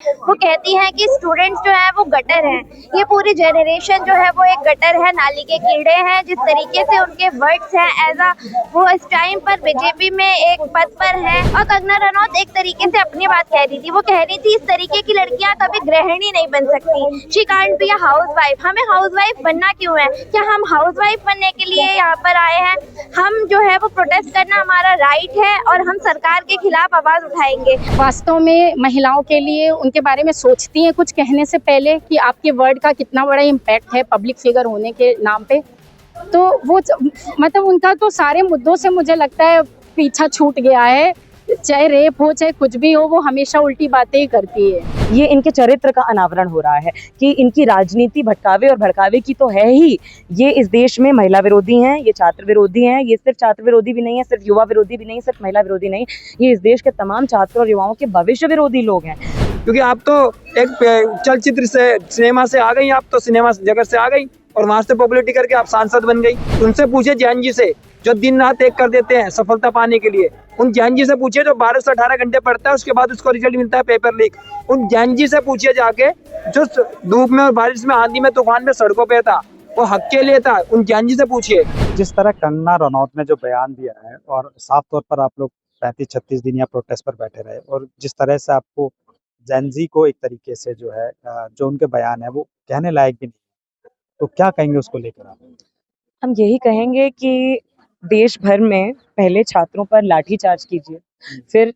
वो कहती हैं कि स्टूडेंट्स जो है वो गटर हैं। ये पूरी जनरेशन जो है वो एक गटर है, नाली के कीड़े हैं। जिस तरीके से उनके वर्ड्स हैं एज अ वो इस टाइम पर बीजेपी में एक पद पर है। और कंगना रनौत एक तरीके से अपनी बात कह रही थी। वो कह रही थी इस तरीके की लड़कियां कभी गृहिणी नहीं बन सकती। She can't be a house wife. हमें हाउस वाइफ बनना क्यों है? क्या हम हाउस वाइफ बनने के लिए यहाँ पर आए हैं? हम जो है वो प्रोटेस्ट करना हमारा राइट है और हम सरकार के खिलाफ आवाज उठाएंगे। वास्तव में महिलाओं के लिए उनके बारे में सोचती हैं कुछ कहने से पहले कि आपके वर्ड का कितना बड़ा इम्पैक्ट है पब्लिक फिगर होने के नाम पे। तो वो मतलब उनका तो सारे मुद्दों से मुझे लगता है पीछा छूट गया है। चाहे रेप हो चाहे कुछ भी हो, वो हमेशा उल्टी बातें ही करती है। ये इनके चरित्र का अनावरण हो रहा है कि इनकी राजनीति भटकावे और भड़कावे की तो है ही। ये इस देश में महिला विरोधी हैं, ये छात्र विरोधी हैं। ये सिर्फ छात्र विरोधी भी नहीं है, सिर्फ युवा विरोधी भी नहीं, सिर्फ महिला विरोधी नहीं, ये इस देश के तमाम छात्रों और युवाओं के भविष्य विरोधी लोग हैं। क्योंकि आप तो एक चलचित्र से, सिनेमा से आ गई, आप तो सिनेमा जगत से आ गई और वहां से पॉपुलरिटी करके आप सांसद बन गई। उनसे पूछे जैन जी से जो दिन रात एक कर देते हैं सफलता पाने के लिए। उन जैन जी से पूछिए जो 12 से 18 घंटे पढ़ता है, उसके बाद उसको रिजल्ट मिलता है पेपर लीक। उन जैन जी से पूछिए जाके जो धूप में और बारिश में, आंधी में, तूफान में सड़कों पे था, वो हक के लिए था। उन जैन जी से पूछिए। जिस तरह कंगना रनौत ने जो बयान दिया है और साफ तौर पर आप लोग 35-36 दिन या प्रोटेस्ट पर बैठे रहे, और जिस तरह से आपको जेनजी को एक तरीके से जो है जो उनके बयान है वो कहने लायक भी नहीं, तो क्या कहेंगे उसको लेकर आप? हम यही कहेंगे कि देश भर में पहले छात्रों पर लाठीचार्ज कीजिए, फिर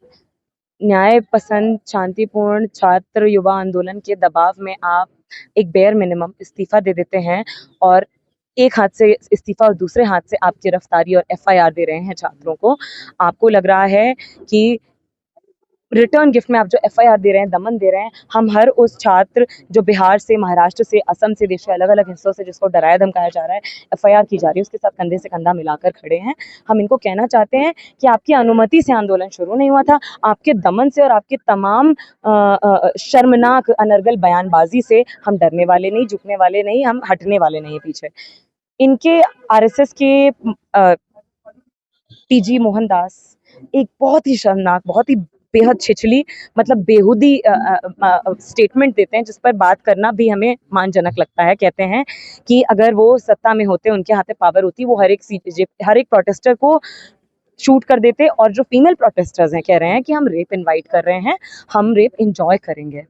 न्याय पसंद शांतिपूर्ण छात्र युवा आंदोलन के दबाव में आप एक बेयर मिनिमम इस्तीफा दे देते हैं और एक हाथ से इस्तीफा और दूसरे हाथ से आप गिरफ्तारी और एफआईआर दे रहे हैं छात्रों को। आपको लग रहा है कि रिटर्न गिफ्ट में आप जो एफआईआर दे रहे हैं, दमन दे रहे हैं। हम हर उस छात्र जो बिहार से, महाराष्ट्र से, असम से, देश के अलग अलग हिस्सों से जिसको डराया धमकाया जा रहा है, एफआईआर की जा रही है, उसके साथ कंधे से कंधा मिलाकर खड़े हैं। हम इनको कहना चाहते हैं कि आपकी अनुमति से आंदोलन शुरू नहीं हुआ था। आपके दमन से और आपके तमाम शर्मनाक अनर्गल बयानबाजी से हम डरने वाले नहीं, झुकने वाले नहीं, हम हटने वाले नहीं पीछे। इनके आरएसएस के टीजी मोहनदास एक बहुत ही शर्मनाक, बहुत ही बेहद छिछली, मतलब बेहुदी स्टेटमेंट देते हैं, जिस पर बात करना भी हमें मानजनक लगता है। कहते हैं कि अगर वो सत्ता में होते, उनके हाथ में पावर होती, वो हर एक प्रोटेस्टर को शूट कर देते। और जो फीमेल प्रोटेस्टर्स हैं कह रहे हैं कि हम रेप इनवाइट कर रहे हैं, हम रेप इंजॉय करेंगे।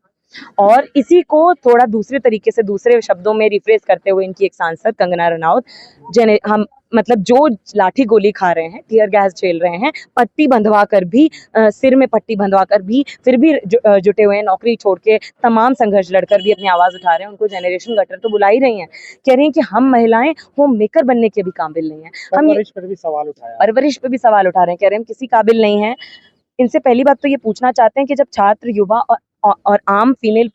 और इसी को थोड़ा दूसरे तरीके से, दूसरे शब्दों में रिफ्रेज करते हुए इनकी एक सांसद कंगना रनौत हम मतलब जो लाठी गोली खा रहे हैं, टीयर गैस झेल रहे हैं, पट्टी बंधवा कर भी, सिर में पट्टी बंधवा कर भी, फिर भी जुटे हुए हैं, नौकरी छोड़ के तमाम संघर्ष लड़कर भी अपनी आवाज उठा रहे हैं। उनको जनरेशन गटर तो बुला ही रही हैं, कह रही हैं कि हम महिलाएं होम मेकर बनने के भी काबिल नहीं है। हम परवरिश पर भी सवाल उठाया, परवरिश पे भी सवाल उठा रहे हैं, कह रहे हैं हम किसी काबिल नहीं है। इनसे पहली बात तो ये पूछना चाहते हैं कि जब छात्र, युवा और आम फीमेल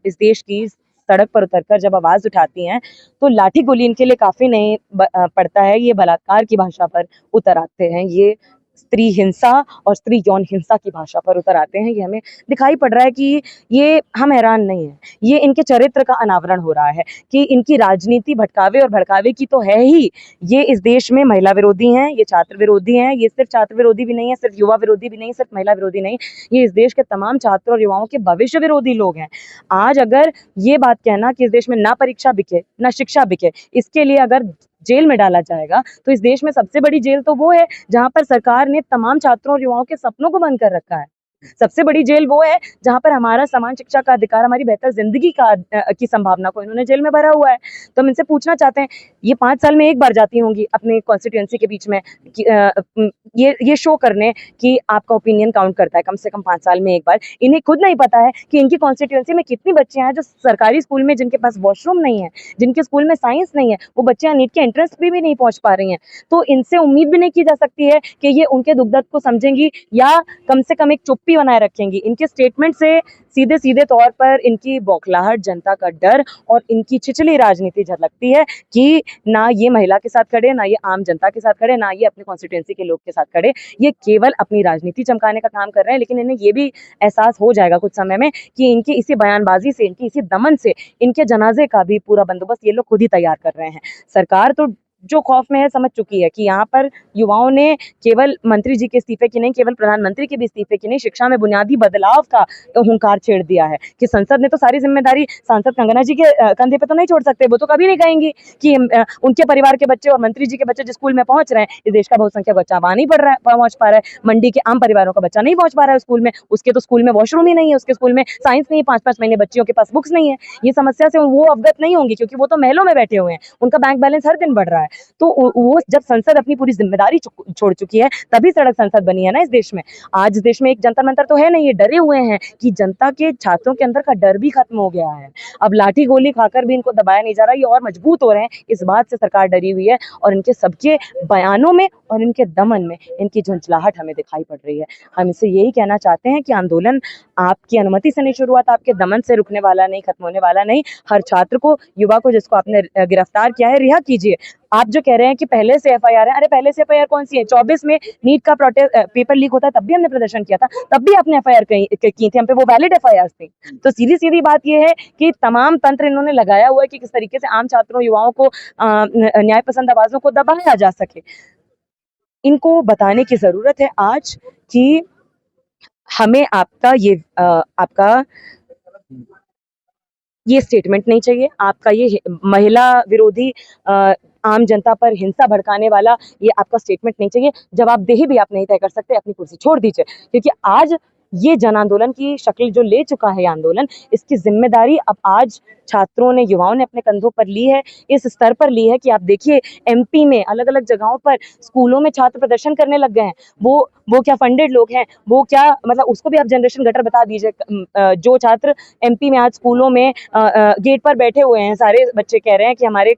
इस देश की सड़क पर उतरकर जब आवाज उठाती हैं, तो लाठी गोली इनके लिए काफी नहीं पड़ता है। ये बलात्कार की भाषा पर उतर आते हैं, ये स्त्री हिंसा और स्त्री यौन हिंसा की भाषा पर उतर आते हैं। ये हमें दिखाई पड़ रहा है कि ये, हम हैरान नहीं है, ये इनके चरित्र का अनावरण हो रहा है कि इनकी राजनीति भटकावे और भड़कावे की तो है ही। ये इस देश में महिला विरोधी हैं, ये छात्र विरोधी हैं। ये सिर्फ छात्र विरोधी भी नहीं है, सिर्फ युवा विरोधी भी नहीं, सिर्फ महिला विरोधी नहीं, ये इस देश के तमाम छात्रों और युवाओं के भविष्य विरोधी लोग हैं। आज अगर ये बात कहना कि इस देश में ना परीक्षा बिके ना शिक्षा बिके, इसके लिए अगर जेल में डाला जाएगा, तो इस देश में सबसे बड़ी जेल तो वो है जहां पर सरकार ने तमाम छात्रों और युवाओं के सपनों को बंद कर रखा है। सबसे बड़ी जेल वो है जहां पर हमारा समान शिक्षा का अधिकार, हमारी बेहतर जिंदगी की संभावना को इन्होंने जेल में भरा हुआ है। तो हम इनसे पूछना चाहते हैं, ये 5 साल में एक बार जाती होंगी अपने कॉन्स्टिट्यूएंसी के बीच में ये शो करने कि आपका ओपिनियन काउंट करता है, कम से कम 5 साल में एक बार। इन्हें खुद नहीं पता है कि इनकी कॉन्स्टिट्यूएंसी में कितनी बच्चियां हैं जो सरकारी स्कूल में, जिनके पास वॉशरूम नहीं है, जिनके स्कूल में साइंस नहीं है, वो बच्चियां नीट के एंट्रेंस भी नहीं पहुंच पा रही हैं। तो इनसे उम्मीद भी नहीं की जा सकती है कि ये उनके दुख दर्द को समझेंगी या कम से कम एक चुप्पी बनाए रखेंगी। इनके स्टेटमेंट से सीधे सीधे तौर पर इनकी बौखलाहट, जनता का डर और इनकी छिछली राजनीति झलकती है कि ना ये महिला के साथ खड़े, ना ये आम जनता के साथ खड़े, ना ये अपने कॉन्स्टिट्यूएंसी के लोग के साथ खड़े। ये केवल अपनी राजनीति चमकाने का काम कर रहे हैं। लेकिन इन्हें ये भी एहसास हो जाएगा कुछ समय में कि इनकी इसी बयानबाजी से, इनकी इसी दमन से, इनके जनाजे का भी पूरा बंदोबस्त ये लोग खुद ही तैयार कर रहे हैं। सरकार तो जो खौफ में है समझ चुकी है कि यहाँ पर युवाओं ने केवल मंत्री जी के इस्तीफे की नहीं, केवल प्रधानमंत्री के भी इस्तीफे की नहीं, शिक्षा में बुनियादी बदलाव का हुंकार छेड़ दिया है कि संसद ने तो सारी जिम्मेदारी सांसद कंगना जी के कंधे पे तो नहीं छोड़ सकते। वो तो कभी नहीं कहेंगी कि उनके परिवार के बच्चे और मंत्री जी के बच्चे जिस स्कूल में पहुंच रहे हैं, इस देश का बहुसंख्यक बच्चा वहां नहीं पहुंच पा रहा है, मंडी के आम परिवारों का बच्चा नहीं पहुंच पा रहा है स्कूल में, उसके तो स्कूल में वॉशरूम ही नहीं है, उसके स्कूल में साइंस नहीं है, 5-5 महीने बच्चियों के पास बुक्स नहीं है। ये समस्या से वो अवगत नहीं होंगी क्योंकि वो तो महलों में बैठे हुए हैं, उनका बैंक बैलेंस हर दिन बढ़ रहा है। तो वो जब संसद अपनी पूरी जिम्मेदारी छोड़ चुकी है तभी सड़क संसद बनी है ना इस देश में। आज देश में एक जंतर मंतर तो है नहीं, ये डरे हुए हैं कि जनता के छात्रों के अंदर का डर भी खत्म हो गया है। अब लाठी गोली खाकर भी इनको दबाया नहीं जा रहा, ये और मजबूत हो रहे हैं, इस बात से सरकार डरी हुई है और इनके सबके बयानों में और इनके दमन में इनकी झुंझलाहट हमें दिखाई पड़ रही है। हम इससे यही कहना चाहते हैं कि आंदोलन आपकी अनुमति से नहीं शुरू हुआ था, आपके दमन से रुकने वाला नहीं, खत्म होने वाला नहीं। हर छात्र को, युवा को जिसको आपने गिरफ्तार किया है, रिहा कीजिए। आप जो कह रहे हैं कि पहले से एफआईआर है, अरे पहले से एफआईआर कौन सी है? 24 में नीट का पेपर लीक होता है तब भी हमने प्रदर्शन किया था, तब भी आपने एफआईआर की थी, हम पे वो वैलिड एफआईआर थी। तो सीधी सीधी बात ये है कि तमाम तंत्र इन्होंने लगाया हुआ है कि किस तरीके से आम छात्रों, युवाओं को, न्याय पसंद आवाजों को दबाया जा सके। इनको बताने की जरूरत है आज कि हमें आपका ये स्टेटमेंट नहीं चाहिए, आपका ये महिला विरोधी आम जनता पर हिंसा भड़काने वाला ये आपका स्टेटमेंट नहीं चाहिए। जवाबदेही भी आप नहीं तय कर सकते, अपनी कुर्सी छोड़ दीजिए, क्योंकि आज ये जन आंदोलन की शक्ल जो ले चुका है आंदोलन, इसकी जिम्मेदारी अब आज छात्रों ने, युवाओं ने अपने कंधों पर ली है, इस स्तर पर ली है कि आप देखिए एमपी में अलग अलग जगहों पर स्कूलों में छात्र प्रदर्शन करने लग गए हैं। वो क्या फंडेड लोग हैं, वो क्या, मतलब उसको भी आप जनरेशन गटर बता दीजिए। जो छात्र एमपी में आज स्कूलों में गेट पर बैठे हुए हैं, सारे बच्चे कह रहे हैं कि हमारे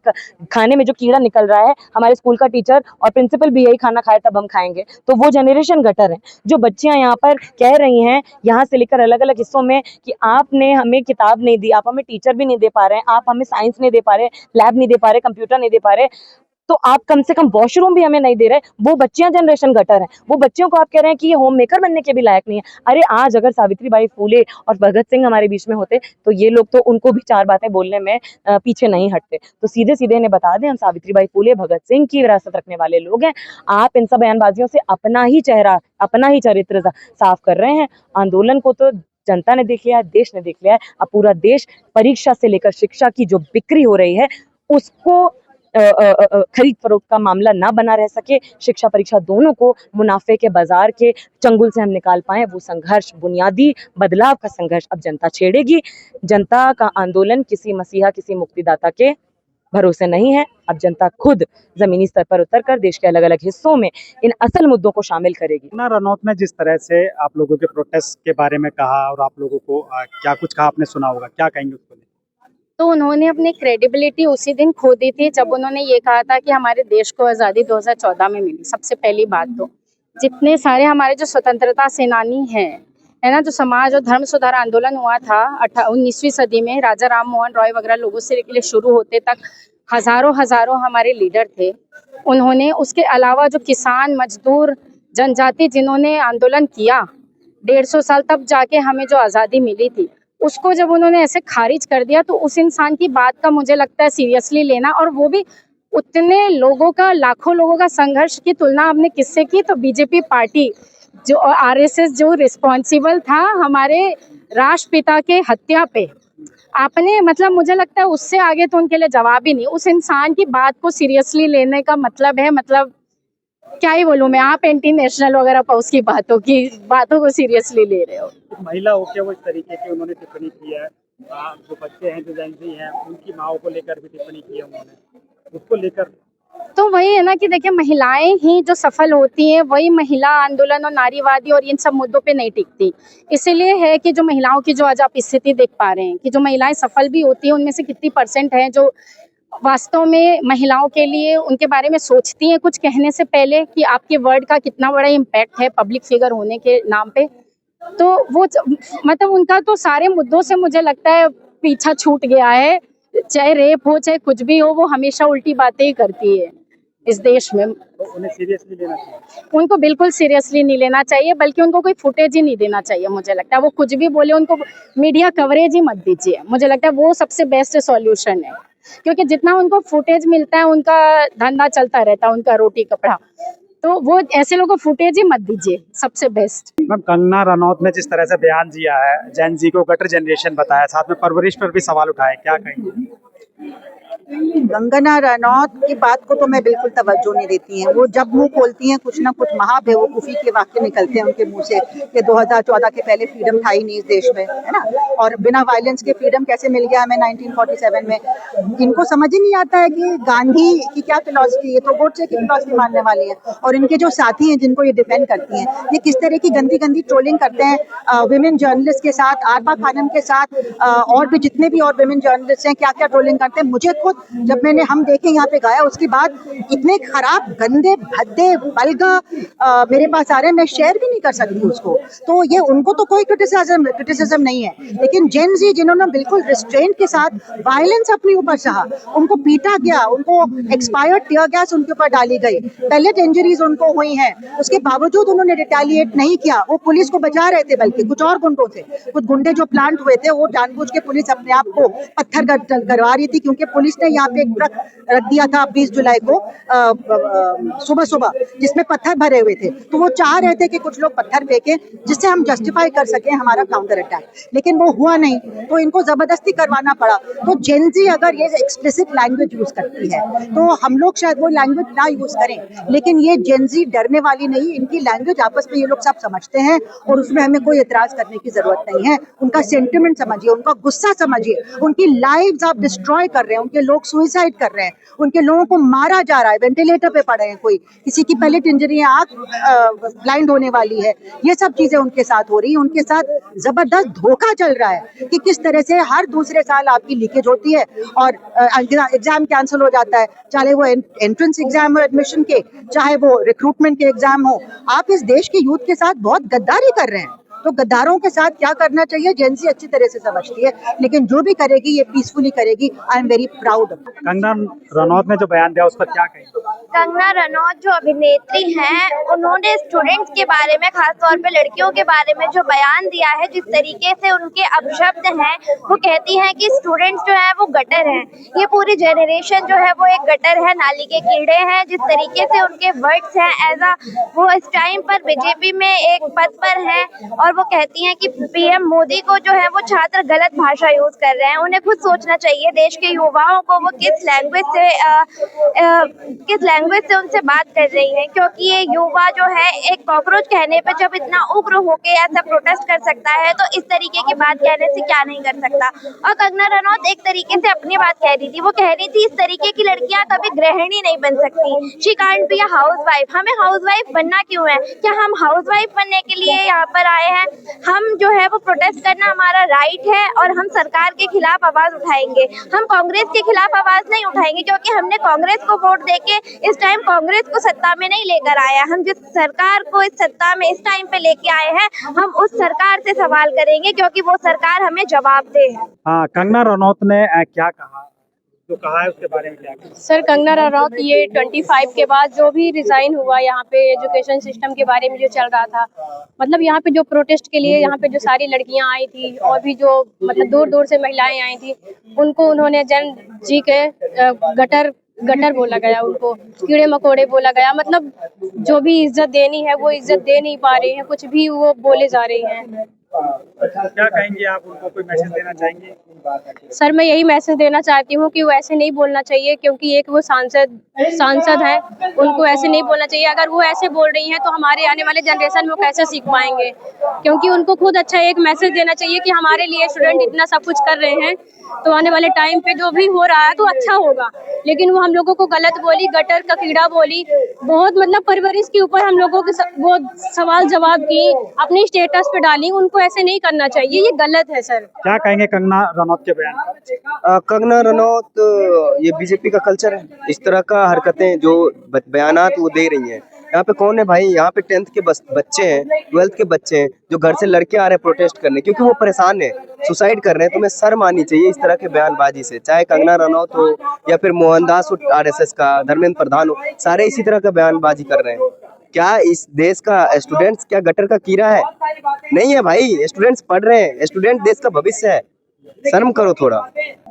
खाने में जो कीड़ा निकल रहा है, हमारे स्कूल का टीचर और प्रिंसिपल भी यही खाना खाए तब हम खाएंगे। तो वो जनरेशन गटर है। जो बच्चियां यहाँ पर कह रही हैं, यहाँ से लेकर अलग अलग हिस्सों में, कि आपने हमें किताब नहीं दी, आप हमें टीचर भी नहीं दे पा रहे हैं, आप हमें साइंस नहीं दे पा रहे, लैब नहीं दे पा रहे, कंप्यूटर नहीं दे पा रहे, तो आप कम से कम वॉशरूम भी हमें नहीं दे रहे। वो बच्चियां जनरेशन गटर हैं। वो बच्चियों को आप कह रहे हैं कि ये होम मेकर बनने के भी लायक नहीं है। अरे आज अगर सावित्रीबाई फूले और भगत सिंह हमारे बीच में होते तो ये लोग तो उनको भी 4 बातें बोलने में पीछे नहीं हटते। तो सीधे सीधे इन्हें बता दें, हम सावित्रीबाई फूले, भगत सिंह की विरासत रखने वाले लोग हैं। आप इन सब बयानबाजियों से अपना ही चेहरा, अपना ही चरित्र साफ कर रहे हैं। आंदोलन को तो जनता ने देख लिया है, देश ने देख लिया है। अब पूरा देश परीक्षा से लेकर शिक्षा की जो बिक्री हो रही है उसको खरीद फरोख्त का मामला ना बना रह सके, शिक्षा परीक्षा दोनों को मुनाफे के बाजार के चंगुल से हम निकाल पाए। वो संघर्ष, बुनियादी बदलाव का संघर्ष अब जनता छेड़ेगी। जनता का आंदोलन किसी मसीहा, किसी मुक्तिदाता के भरोसे नहीं है। अब जनता खुद जमीनी स्तर पर उतरकर देश के अलग अलग हिस्सों में इन असल मुद्दों को शामिल करेगी। ना रनौत ने जिस तरह से आप लोगों के प्रोटेस्ट के बारे में कहा और आप लोगों को क्या कुछ कहा, आपने सुना होगा, क्या कहेंगे उसको? तो उन्होंने अपनी क्रेडिबिलिटी उसी दिन खो दी थी जब उन्होंने ये कहा था कि हमारे देश को आज़ादी 2014 में मिली। सबसे पहली बात तो जितने सारे हमारे जो स्वतंत्रता सेनानी हैं, है ना, जो समाज और धर्म सुधार आंदोलन हुआ था 19वीं सदी में, राजा राम मोहन रॉय वगैरह लोगों से लिए शुरू होते तक हजारों हमारे लीडर थे। उन्होंने, उसके अलावा जो किसान, मजदूर, जनजाति जिन्होंने आंदोलन किया 150 साल, तब जाके हमें जो आज़ादी मिली थी, उसको जब उन्होंने ऐसे खारिज कर दिया तो उस इंसान की बात का मुझे लगता है सीरियसली लेना, और वो भी उतने लोगों का, लाखों लोगों का संघर्ष की तुलना आपने किससे की? तो बीजेपी पार्टी जो आरएसएस जो रिस्पॉन्सिबल था हमारे राष्ट्रपिता के हत्या पे, आपने, मतलब मुझे लगता है उससे आगे तो उनके लिए जवाब ही नहीं। उस इंसान की बात को सीरियसली लेने का मतलब है, मतलब क्या ही बोलूं मैं, आप एंटी नेशनल वगैरह पर उसकी बातों को सीरियसली ले रहे हो। महिला होकर वो इस तरीके की उन्होंने टिप्पणी की है, जो बच्चे हैं, जो जेंजी हैं, उनकी माओ को लेकर भी टिप्पणी की है उन्होंने, उसको लेकर तो वही है ना कि देखिए, महिलाएं ही जो सफल होती हैं वही महिला आंदोलन और नारीवादी और इन सब मुद्दों पे नहीं टिकती। इसीलिए है कि जो महिलाओं की जो आज आप स्थिति देख पा रहे हैं कि जो महिलाएं सफल भी होती हैं, उनमें से कितनी % है जो वास्तव में महिलाओं के लिए, उनके बारे में सोचती हैं कुछ कहने से पहले कि आपके वर्ड का कितना बड़ा इम्पैक्ट है पब्लिक फिगर होने के नाम पे। तो वो, मतलब उनका तो सारे मुद्दों से मुझे लगता है पीछा छूट गया है। चाहे रेप हो, चाहे कुछ भी हो, वो हमेशा उल्टी बातें ही करती है इस देश में। तो उन्हें सीरियसली लेना चाहिए, उनको बिल्कुल सीरियसली नहीं लेना चाहिए, बल्कि उनको कोई फुटेज ही नहीं देना चाहिए। मुझे लगता है वो कुछ भी बोले, उनको मीडिया कवरेज ही मत दीजिए। मुझे लगता है वो सबसे बेस्ट सॉल्यूशन है। क्योंकि जितना उनको फुटेज मिलता है उनका धंधा चलता रहता है, उनका रोटी कपड़ा। तो वो ऐसे लोगों को फुटेज ही मत दीजिए, सबसे बेस्ट। मैम, कंगना रनौत ने जिस तरह से बयान दिया है, जेन जी को गटर जनरेशन बताया, साथ में परवरिश पर भी सवाल उठाए, क्या कहेंगे? कंगना रनौत की बात को तो मैं बिल्कुल तवज्जो नहीं देती हैं। वो जब मुंह खोलती हैं कुछ ना कुछ महाबेवकूफ़ी के वाक्य निकलते हैं उनके मुंह से कि 2014 के पहले फ्रीडम था ही नहीं इस देश में, है ना। और बिना वायलेंस के फ्रीडम कैसे मिल गया हमें 1947 में। इनको समझ ही नहीं आता है कि गांधी की क्या फिलॉसफी है, तो गोडसे की फिलॉसफी मानने वाली है। और इनके जो साथी हैं जिनको ये डिफेंड करती हैं, ये किस तरह की गंदी गंदी ट्रोलिंग करते हैं विमेन जर्नलिस्ट के साथ, आरपा खानम के साथ, और भी जितने भी और विमेन जर्नलिस्ट हैं, क्या क्या ट्रोलिंग करते हैं। मुझे खुद जब मैंने हम देखे यहाँ पे गाया उसके बाद इतने खराब गंदे भद्दे बलगा मेरे पास आ रहे हैं, मैं शेयर भी नहीं कर सकती उसको। तो ये उनको तो कोई क्रिटिसिज्म नहीं है, लेकिन जेन जी जिन्होंने बिल्कुल रिस्ट्रेंट के साथ वायलेंस अपने ऊपर सहा, उनको पीटा गया, उनको एक्सपायर्ड टीयर गैस उनके ऊपर डाली गई, पैलेट इंजरीज उनको हुई हैं, उसके बावजूद उन्होंने रिटेलिएट नहीं किया। वो पुलिस को बचा रहे थे, बल्कि कुछ और गुंडों से, कुछ गुंडे जो प्लांट हुए थे वो जानबूझ के पुलिस अपने आप को पत्थर करवा रही थी, क्योंकि पुलिस ने यहाँ पे एक ट्रक रख दिया था 20 जुलाई को सुबह सुबह, जिसमें पत्थर भरे हुए थे। तो वो चाह रहे थे कि कुछ लोग पत्थर फेंके जिससे हम जस्टिफाई कर सकें हमारा काउंटर अटैक, लेकिन वो हुआ नहीं, तो इनको जबरदस्ती करवाना पड़ा। तो जेन जी अगर ये एक्सप्लिसिट लैंग्वेज यूज करती है तो हम लोग शायद वो लैंग्वेज ना यूज करें, लेकिन ये जेन जी डरने वाली नहीं, इनकी लैंग्वेज आपस में ये लोग सब समझते हैं और उसमें हमें कोई एतराज करने की जरूरत नहीं है। उनका सेंटिमेंट समझिए, उनका गुस्सा समझिए, उनकी लाइव्स आप डिस्ट्रॉय कर रहे हैं, उनके लोग सुसाइड कर रहे हैं, उनके लोगों को मारा जा रहा है, वेंटिलेटर पे पड़े हैं, कोई किसी की पैलेट इंजरी है, आंख ब्लाइंड होने वाली है, ये सब चीजें उनके साथ हो रही है। उनके साथ जबरदस्त धोखा चल रहा है कि किस तरह से हर दूसरे साल आपकी लीकेज होती है और एग्जाम कैंसिल हो जाता है, चाहे वो एंट्रेंस एग्जाम हो एडमिशन के, चाहे वो रिक्रूटमेंट के एग्जाम हो। आप इस देश के यूथ के साथ बहुत गद्दारी कर रहे हैं। तो गद्दारों के साथ क्या करना चाहिए जेन जी अच्छी तरह से समझती है, लेकिन जो भी करेगी ये पीसफुली करेगी। I am very proud. Kangana Ranaut ने जो बयान दिया उस पर क्या कहेंगे? कंगना रनौत जो अभिनेत्री हैं, उन्होंने स्टूडेंट्स के बारे में, खासतौर पे लड़कियों के बारे में जो बयान दिया है, जिस तरीके से उनके अपशब्द हैं, वो कहती हैं कि स्टूडेंट्स जो है वो गटर हैं। ये पूरी जनरेशन जो है वो एक गटर है, नाली के कीड़े हैं। जिस तरीके से उनके वर्ड्स हैं, वो इस टाइम पर बीजेपी में एक पद पर हैं और वो कहती हैं कि पीएम मोदी को जो है वो छात्र गलत भाषा यूज कर रहे हैं। उन्हें खुद सोचना चाहिए देश के युवाओं को वो किस लैंग्वेज से उनसे बात कर रही है, क्योंकि ये युवा जो है एक कॉकरोच कहने पे जब इतना उग्र होके ऐसा प्रोटेस्ट कर सकता है, तो इस तरीके की बात कहने से क्या नहीं कर सकता। और कंगना रनौत एक तरीके से अपनी बात कह रही थी, वो कह रही थी इस तरीके की लड़कियां कभी गृहिणी नहीं बन सकती, she can't be a housewife. हमें हाउसवाइफ बनना क्यों है? क्या हम हाउसवाइफ बनने के लिए यहाँ पर आए हैं? हम जो है वो प्रोटेस्ट करना हमारा राइट है और हम सरकार के खिलाफ आवाज उठाएंगे। हम कांग्रेस के खिलाफ आवाज नहीं उठाएंगे, क्योंकि हमने कांग्रेस को वोट देके इस टाइम कांग्रेस को सत्ता में नहीं लेकर आया। हम जिस सरकार को इस सत्ता में इस टाइम पे लेके आए हैं, हम उस सरकार से सवाल करेंगे, क्योंकि वो सरकार हमें जवाब दे। हाँ, कंगना रनौत ने क्या कहा, जो कहा है उसके बारे में क्या कहा? सर, कंगना रनौत ये 25 के बाद जो भी रिजाइन हुआ, यहाँ पे एजुकेशन सिस्टम के बारे में जो चल रहा था, मतलब यहाँ पे जो प्रोटेस्ट के लिए यहाँ पे जो सारी लड़कियाँ आई थी और भी जो मतलब दूर दूर से महिलाएं आई थी, उनको उन्होंने जन जी के गटर बोला गया, उनको कीड़े मकोड़े बोला गया। मतलब जो भी इज्जत देनी है वो इज्जत दे नहीं पा रहे हैं, कुछ भी वो बोले जा रही हैं। क्या कहेंगे आप, उनको कोई मैसेज देना चाहेंगे? सर, मैं यही मैसेज देना चाहती हूँ कि वो ऐसे नहीं बोलना चाहिए, क्योंकि एक वो सांसद हैं, उनको ऐसे नहीं बोलना चाहिए। अगर वो ऐसे बोल रही हैं तो हमारे आने वाले जनरेशन में वो कैसे सीख पाएंगे? क्योंकि उनको खुद अच्छा एक मैसेज देना चाहिए कि हमारे लिए स्टूडेंट इतना सब कुछ कर रहे हैं, तो आने वाले टाइम पे जो भी हो रहा है तो अच्छा होगा। लेकिन वो हम लोगों को गलत बोली, गटर का कीड़ा बोली, बहुत मतलब परवरिश के ऊपर हम लोगों के वो सवाल जवाब की, अपनी स्टेटस पे डाली। उनको ऐसे नहीं करना चाहिए, ये गलत है सर। क्या कहेंगे कंगना रनौत के बयान? कंगना रनौत, ये बीजेपी का कल्चर है, इस तरह का हरकतें जो बयानात वो दे रही हैं। यहाँ पे कौन है भाई? यहाँ पे 10th के बच्चे हैं, 12th के बच्चे हैं, जो घर से लड़के आ रहे हैं प्रोटेस्ट करने, क्योंकि वो परेशान है, सुसाइड कर रहे हैं। तुम्हें शर्म आनी चाहिए इस तरह के बयानबाजी से, चाहे कंगना रनौत हो या फिर मोहनदास RSS का, धर्मेंद्र प्रधान हो, सारे इसी तरह का बयानबाजी कर रहे हैं। क्या इस देश का स्टूडेंट्स क्या गटर का कीड़ा है? नहीं है भाई, स्टूडेंट्स पढ़ रहे हैं, स्टूडेंट देश का भविष्य है, शर्म करो थोड़ा।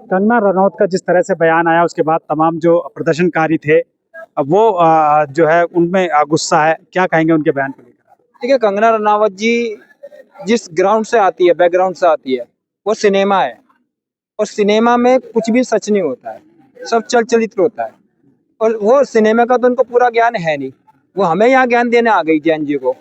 कंगना रनौत का जिस तरह से बयान आया उसके बाद तमाम जो प्रदर्शनकारी थे वो जो है उनमें गुस्सा है, क्या कहेंगे उनके बयान को लेकर? देखिए, कंगना रनावत जी जिस ग्राउंड से आती है, बैकग्राउंड से आती है, वो सिनेमा है और सिनेमा में कुछ भी सच नहीं होता है, सब चल चरित्र होता है और वो सिनेमा का तो उनको पूरा ज्ञान है नहीं, वो हमें यहाँ ज्ञान देने आ गई जैन जी को।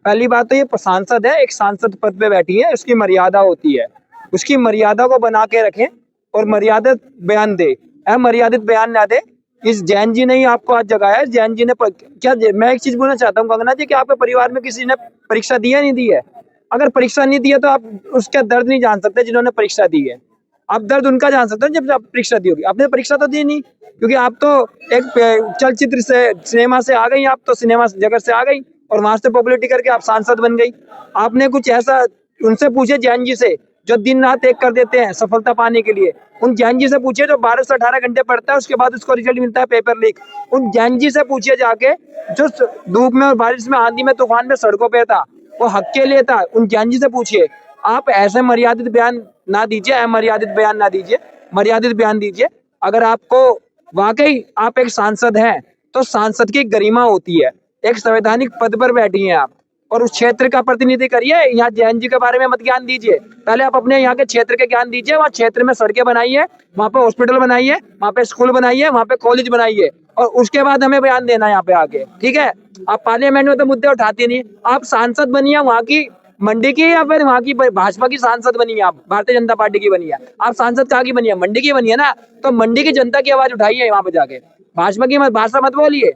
पहली बात तो ये सांसद है, एक सांसद पद पे बैठी है, उसकी मर्यादा होती है, उसकी मर्यादा को बना के रखें और मर्यादित बयान दे, अमर्यादित बयान ना दे। इस जैन जी ने ही आपको आज जगाया है। जैन जी ने मैं एक चीज बोलना चाहता हूँ कंगना जी कि आपके परिवार में किसी ने परीक्षा दी है नहीं दी है? अगर परीक्षा नहीं दी है तो आप उसका दर्द नहीं जान सकते जिन्होंने परीक्षा दी है। आप दर्द उनका जान सकते हो जब आप परीक्षा दी होगी, आपने परीक्षा तो दी नहीं, क्योंकि आप तो एक चलचित्र से सिनेमा से आ गई, आप तो सिनेमा जगत से आ गई और वहां से पॉपुलरिटी करके आप सांसद बन गई। आपने कुछ ऐसा उनसे पूछे जैन जी से जो दिन रात एक कर देते हैं सफलता पाने के लिए, उन जैन जी से पूछिए जो 12 से 18 घंटे पढ़ता है उसके बाद उसको रिजल्ट मिलता है पेपर लीक। उन जैन जी से पूछिए जाके जो धूप में और बारिश में, आंधी में, तूफान में सड़कों पे था, वो हक के लिए था। उन जैन जी से पूछिए। आप ऐसे मर्यादित बयान ना दीजिए, अमर्यादित बयान ना दीजिए, मर्यादित बयान दीजिए। अगर आपको वाकई आप एक सांसद हैं तो सांसद की गरिमा होती है, एक संवैधानिक पद पर बैठी हैं आप और उस क्षेत्र का प्रतिनिधि करिए। यहाँ जैन जी के बारे में मत ज्ञान दीजिए, पहले आप अपने यहाँ के क्षेत्र के ज्ञान दीजिए। वहाँ क्षेत्र में सड़कें बनाइए, वहाँ पे हॉस्पिटल बनाइए, वहाँ पे स्कूल बनाइए, वहाँ पे कॉलेज बनाइए और उसके बाद हमें बयान देना यहाँ पे आके, ठीक है? आप पार्लियामेंट में तो मुद्दे उठाते नहीं, आप सांसद बनिए वहाँ की मंडी की या फिर वहाँ की भाजपा की सांसद बनी है, आप भारतीय जनता पार्टी की बनी है। आप सांसद कहाँ की बनी है? मंडी की बनी है ना, तो मंडी की जनता की आवाज उठाइए वहाँ पे जाके, भाजपा की भाषा मत बोलिए।